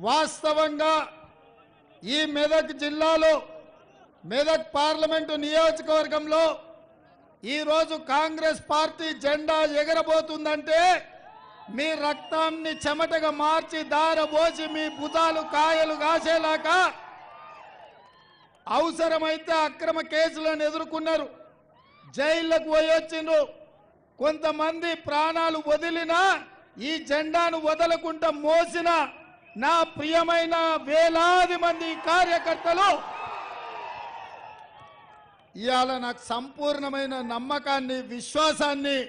వాస్తవంగా ఈ మెదక్ జిల్లాలో మెదక్ పార్లమెంటు నియోజకవర్గంలో ఈ రోజు కాంగ్రెస్ పార్టీ జెండా ఎగరబోతుందంటే మీ రక్తాన్ని చెమటగా మార్చి దారబోసి మీ భుజాలు కాయలు కాసేలాగా అవసరమైతే అక్రమ కేసులను ఎదుర్కొన్నారు, జైళ్లకు పోయొచ్చిండ్రు. కొంతమంది ప్రాణాలు వదిలినా ఈ జెండాను వదలకుండా మోసిన నా ప్రియమైన వేలాది మంది కార్యకర్తలు ఇవాళ నాకు సంపూర్ణమైన నమ్మకాన్ని విశ్వాసాన్ని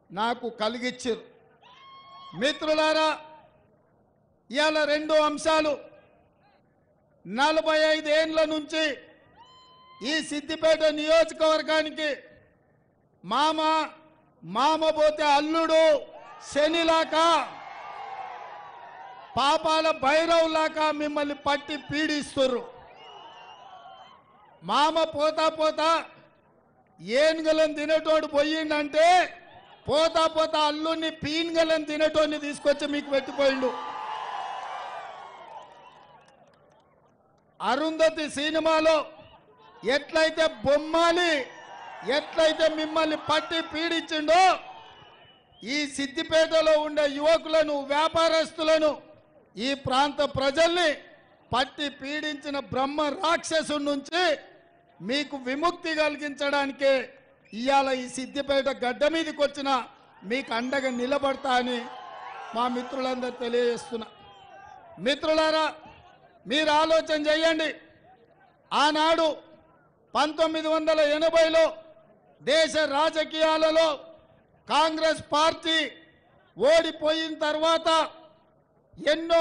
నాకు కలిగించారు. మిత్రులారా, ఇవాళ రెండు అంశాలు. 45 ఏళ్ల నుంచి ఈ సిద్దిపేట నియోజకవర్గానికి మామ పోతే అల్లుడు శనిలాగా పాపాల భైరవులాగా మిమ్మల్ని పట్టి పీడిస్తుర్రు. మామ పోతా పోతా ఏనుగలను తినేటోడు పోయిండంటే పోతా పోతా అల్లుడిని పీనుగలను తినేటోడిని తీసుకొచ్చి మీకు పెట్టిపోయిండు. అరుంధతి సినిమాలో ఎట్లయితే బొమ్మాలి ఎట్లయితే మిమ్మల్ని పట్టి పీడించిండో ఈ సిద్దిపేటలో ఉండే యువకులను వ్యాపారస్తులను ఈ ప్రాంత ప్రజల్ని పట్టి పీడించిన బ్రహ్మ రాక్షసుడి నుంచి మీకు విముక్తి కలిగించడానికే ఇవాళ ఈ సిద్దిపేట గడ్డ మీదకి వచ్చిన మీకు అండగా నిలబడతా అని మా మిత్రులందరూ తెలియజేస్తున్నా. మిత్రులారా, మీరు ఆలోచన చేయండి. ఆనాడు 1980లో దేశ రాజకీయాలలో కాంగ్రెస్ పార్టీ ఓడిపోయిన తర్వాత ఎన్నో